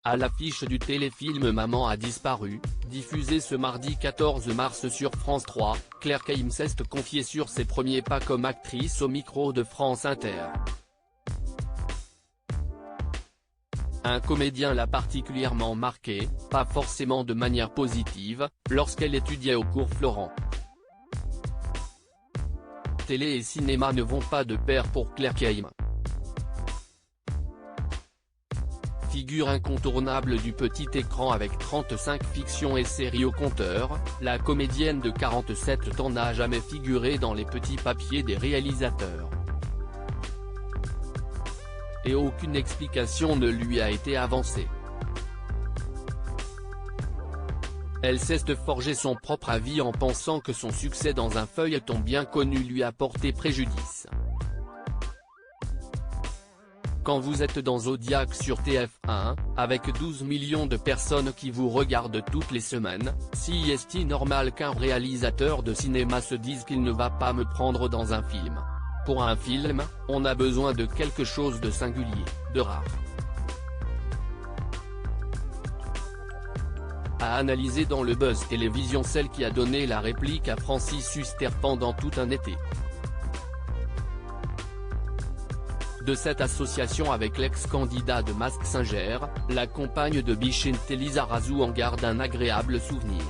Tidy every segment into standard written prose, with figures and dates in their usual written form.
À l'affiche du téléfilm Maman a disparu, diffusé ce mardi 14 mars sur France 3, Claire Kayem s'est confiée sur ses premiers pas comme actrice au micro de France Inter. Un comédien l'a particulièrement marquée, pas forcément de manière positive, lorsqu'elle étudiait au cours Florent. Télé et cinéma ne vont pas de pair pour Claire Kayem. Figure incontournable du petit écran avec 35 fictions et séries au compteur, la comédienne de 47 ans n'a jamais figuré dans les petits papiers des réalisateurs. Et aucune explication ne lui a été avancée. Elle s'est forgé son propre avis en pensant que son succès dans un feuilleton bien connu lui a porté préjudice. Quand vous êtes dans Zodiac sur TF1, avec 12 millions de personnes qui vous regardent toutes les semaines, si est-il normal qu'un réalisateur de cinéma se dise qu'il ne va pas me prendre dans un film? Pour un film, on a besoin de quelque chose de singulier, de rare. À analyser dans le Buzz Télévision celle qui a donné la réplique à Francis Huster pendant tout un été. De cette association avec l'ex-candidat de Mask Singer, la compagne de Bichente Lizarazu en garde un agréable souvenir.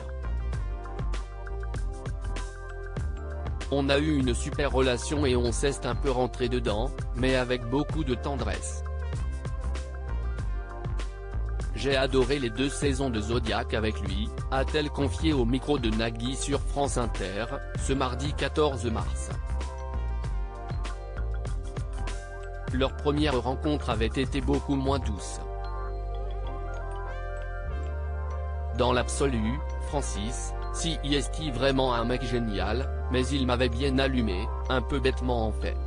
On a eu une super relation et on s'est un peu rentré dedans, mais avec beaucoup de tendresse. J'ai adoré les 2 saisons de Zodiac avec lui, a-t-elle confié au micro de Nagui sur France Inter, ce mardi 14 mars. Leur première rencontre avait été beaucoup moins douce. Dans l'absolu, Francis, si est-il vraiment un mec génial, mais il m'avait bien allumé, un peu bêtement en fait.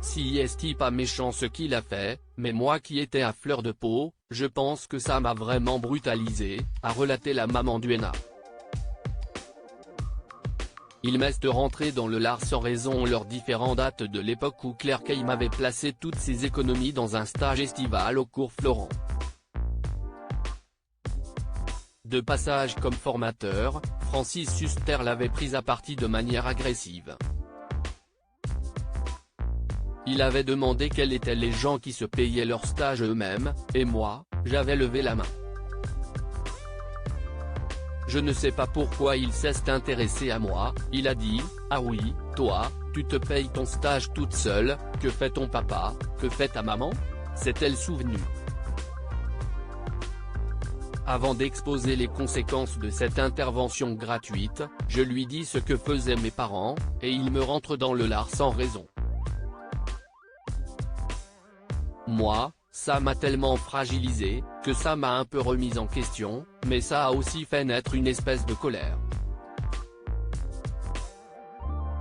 Si est-il pas méchant ce qu'il a fait, mais moi qui étais à fleur de peau, je pense que ça m'a vraiment brutalisé, a relaté la maman d'Uena. Il m'est rentré dans le lard sans raison. Leurs différentes dates de l'époque où Claire Kayem avait placé toutes ses économies dans un stage estival au cours Florent. De passage comme formateur, Francis Huster l'avait prise à partie de manière agressive. Il avait demandé quels étaient les gens qui se payaient leur stage eux-mêmes, et moi, j'avais levé la main. Je ne sais pas pourquoi il s'est intéressé à moi, il a dit, ah oui, toi, tu te payes ton stage toute seule, que fait ton papa, que fait ta maman? S'est-elle souvenue? Avant d'exposer les conséquences de cette intervention gratuite, je lui dis ce que faisaient mes parents, et il me rentre dans le lard sans raison. Moi, ça m'a tellement fragilisé, que ça m'a un peu remise en question, mais ça a aussi fait naître une espèce de colère.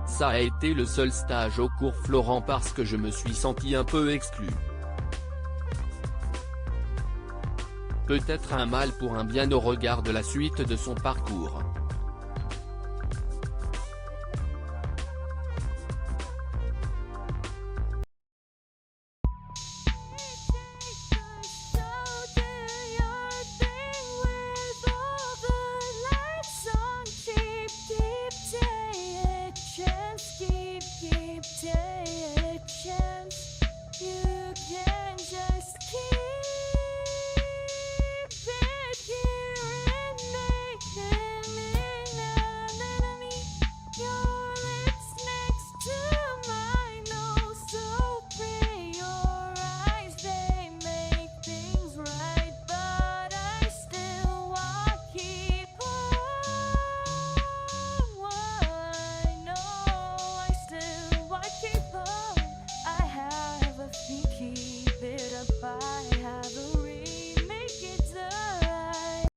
Ça a été le seul stage au cours Florent parce que je me suis senti un peu exclu. Peut-être un mal pour un bien au regard de la suite de son parcours.